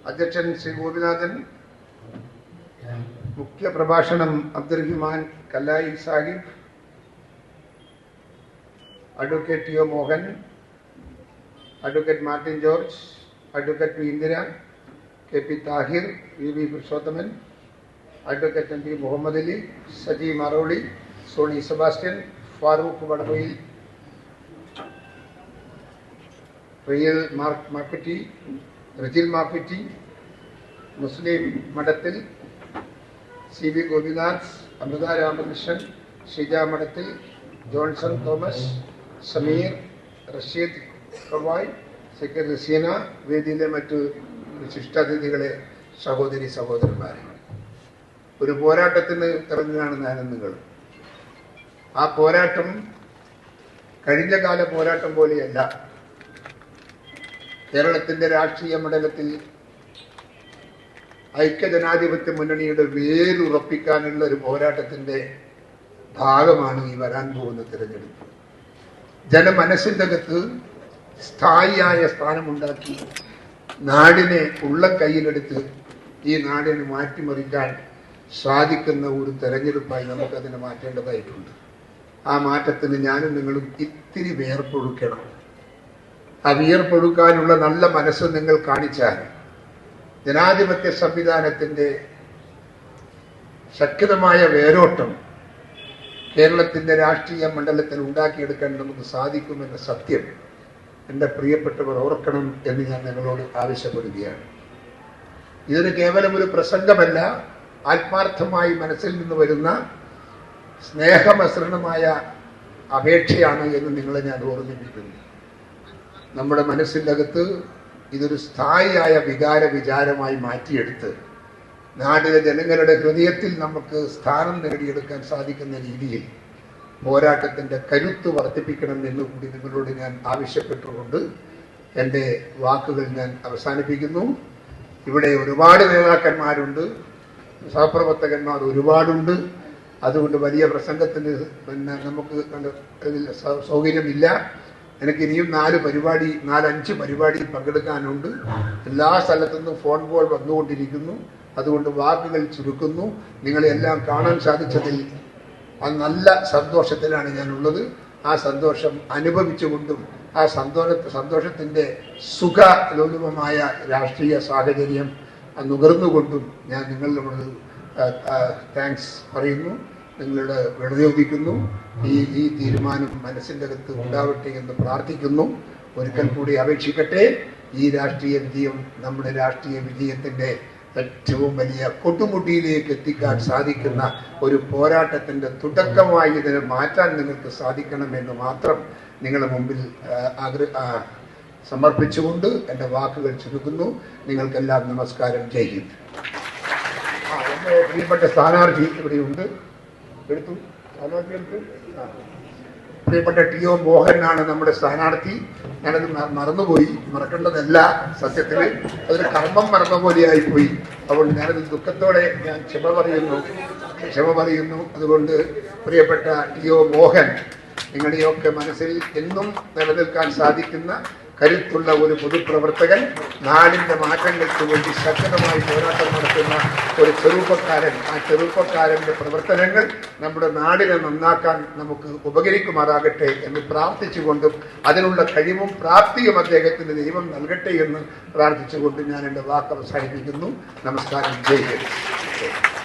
അധ്യക്ഷൻ ശ്രീ ഗോപിനാഥൻ, മുഖ്യ പ്രഭാഷണം Abdurahiman Kallayi Sahib, advocate T O Mohan, advocate Martin George, advocate P Indira, K P Thahir, V V Purushothaman, advocate M P Muhammad Ali, Saji Maroli, Soni Sebastian, Farooq Vadavayil, Riyal Marketti, Rijil Marketti, Muslim Madathil, C V Gopinath, Amritha Ramakrishnan, Shija Madathil, Johnson Thomas, Sameer, Rasheed Kavai, secretary Seena, വേദിയിലെ മറ്റു വിശിഷ്ടാതിഥികളെ, സഹോദരി സഹോദരന്മാരെ, ഒരു പോരാട്ടത്തിന് ഇറങ്ങുകയാണ് ഞാനും നിങ്ങൾ. ആ പോരാട്ടം കഴിഞ്ഞ കാല പോരാട്ടം പോലെയല്ല. കേരളത്തിന്റെ രാഷ്ട്രീയ മണ്ഡലത്തിൽ ഐക്യജനാധിപത്യ മുന്നണിയുടെ വേരുറപ്പിക്കാനുള്ള ഒരു പോരാട്ടത്തിന്റെ ഭാഗമാണ് ഈ വരാൻ പോകുന്ന തിരഞ്ഞെടുപ്പ്. ജനമനസ്സിന്റെ അകത്ത് സ്ഥായിയായ സ്ഥാനമുണ്ടാക്കി നാടിനെ ഉള്ളം കയ്യിലെടുത്ത് ഈ നാടിനെ മാറ്റിമറിക്കാൻ സാധിക്കുന്ന ഒരു തെരഞ്ഞെടുപ്പായി നമുക്കതിനെ മാറ്റേണ്ടതായിട്ടുണ്ട്. ആ മാറ്റത്തിന് ഞാനും നിങ്ങളും ഇത്തിരി വിയർപ്പൊഴുക്കണം. ആ വിയർപ്പൊഴുക്കാനുള്ള നല്ല മനസ്സ് നിങ്ങൾ കാണിച്ചാൽ ജനാധിപത്യ സംവിധാനത്തിന്റെ ശക്തമായ വേരോട്ടം കേരളത്തിന്റെ രാഷ്ട്രീയ മണ്ഡലത്തിൽ ഉണ്ടാക്കിയെടുക്കാൻ നമുക്ക് സാധിക്കുമെന്ന സത്യം എൻ്റെ പ്രിയപ്പെട്ടവർ ഓർക്കണം എന്ന് ഞാൻ നിങ്ങളോട് ആവശ്യപ്പെടുകയാണ്. ഇതൊരു കേവലം ഒരു പ്രസംഗമല്ല, ആത്മാർത്ഥമായി മനസ്സിൽ നിന്ന് വരുന്ന സ്നേഹമസൃണമായ അപേക്ഷയാണ് എന്ന് നിങ്ങളെ ഞാൻ ഓർമ്മിപ്പിക്കുന്നു. നമ്മുടെ മനസ്സിൻ്റെ അകത്ത് ഇതൊരു സ്ഥായിയായ വിചാരമായി മാറ്റിയെടുത്ത് നാട്ടിലെ ജനങ്ങളുടെ ഹൃദയത്തിൽ നമുക്ക് സ്ഥാനം നേടിയെടുക്കാൻ സാധിക്കുന്ന രീതിയിൽ പോരാട്ടത്തിൻ്റെ കരുത്ത് വർദ്ധിപ്പിക്കണം എന്നുകൂടി നിങ്ങളോട് ഞാൻ ആവശ്യപ്പെട്ടുകൊണ്ട് എൻ്റെ വാക്കുകൾ ഞാൻ അവസാനിപ്പിക്കുന്നു. ഇവിടെ ഒരുപാട് നേതാക്കന്മാരുണ്ട്, സഹപ്രവർത്തകന്മാർ ഒരുപാടുണ്ട്. അതുകൊണ്ട് വലിയ പ്രസംഗത്തിന് നമുക്ക് ഇതിൽ സൗകര്യമില്ല. എനിക്ക് ഇനിയും 4-5 പരിപാടിയിൽ പങ്കെടുക്കാനുണ്ട്. എല്ലാ സ്ഥലത്തുനിന്നും ഫോൺ കോൾ വന്നുകൊണ്ടിരിക്കുന്നു. അതുകൊണ്ട് വാക്കുകൾ ചുരുക്കുന്നു. നിങ്ങളെല്ലാം കാണാൻ സാധിച്ചതിൽ നല്ല സന്തോഷത്തിലാണ് ഞാനുള്ളത്. ആ സന്തോഷം അനുഭവിച്ചുകൊണ്ടും ആ സന്തോഷത്തിൻ്റെ സുഖലോലുപമായ രാഷ്ട്രീയ സാഹചര്യം നുകർന്നുകൊണ്ടും ഞാൻ നിങ്ങളോട് താങ്ക്സ് പറയുന്നു, നിങ്ങളുടെ വിളയോദിക്കുന്നു. ഈ തീരുമാനം മനസ്സിൻ്റെ അകത്ത് ഉണ്ടാവട്ടെ എന്ന് പ്രാർത്ഥിക്കുന്നു. ഒരിക്കൽ കൂടി അപേക്ഷിക്കട്ടെ, ഈ രാഷ്ട്രീയ വിജയം നമ്മുടെ രാഷ്ട്രീയ വിജയത്തിൻ്റെ ഏറ്റവും വലിയ കൊടുമുടിയിലേക്ക് എത്തിക്കാൻ സാധിക്കുന്ന ഒരു പോരാട്ടത്തിൻ്റെ തുടക്കമായി ഇതിനെ മാറ്റാൻ നിങ്ങൾക്ക് സാധിക്കണമെന്ന് മാത്രം നിങ്ങളുടെ മുമ്പിൽ സമർപ്പിച്ചുകൊണ്ട് എൻ്റെ വാക്കുകൾ ചുരുക്കുന്നു. നിങ്ങൾക്കെല്ലാം നമസ്കാരം. ജയ് ഹിന്ദ്. എൻ്റെ പ്രിയപ്പെട്ട സ്ഥാനാർത്ഥി ഇവിടെയുണ്ട്. എടുത്തു സ്ഥാനാർത്ഥി എടുത്തു. പ്രിയപ്പെട്ട ടി ഒ മോഹനാണ് നമ്മുടെ സ്ഥാനാർത്ഥി. ഞാനത് മറന്നുപോയി. മറക്കേണ്ടതല്ല, സത്യത്തിൽ അതൊരു കർമ്മം മറന്ന പോലെയായിപ്പോയി. അതുകൊണ്ട് ഞാനത് ദുഃഖത്തോടെ ഞാൻ ക്ഷമ പറയുന്നു. അതുകൊണ്ട് പ്രിയപ്പെട്ട ടി ഒ മോഹൻ, നിങ്ങളുടെയൊക്കെ മനസ്സിൽ എന്നും നിലനിൽക്കാൻ സാധിക്കുന്ന കരുത്തുള്ള ഒരു പൊതുപ്രവർത്തകൻ, നാടിൻ്റെ മാറ്റങ്ങൾക്ക് വേണ്ടി ശക്തമായി പോരാട്ടം നടത്തുന്ന ഒരു ചെറുപ്പക്കാരൻ. ആ ചെറുപ്പക്കാരൻ്റെ പ്രവർത്തനങ്ങൾ നമ്മുടെ നാടിനെ നന്നാക്കാൻ നമുക്ക് ഉപകരിക്കുമാറാകട്ടെ എന്ന് പ്രാർത്ഥിച്ചുകൊണ്ടും അതിനുള്ള കഴിവും പ്രാപ്തിയും അദ്ദേഹത്തിന് ദൈവം നൽകട്ടെ എന്ന് പ്രാർത്ഥിച്ചുകൊണ്ട് ഞാൻ എൻ്റെ വാക്ക് അവസാനിപ്പിക്കുന്നു. നമസ്കാരം. ജയ് ഹിന്ദ്.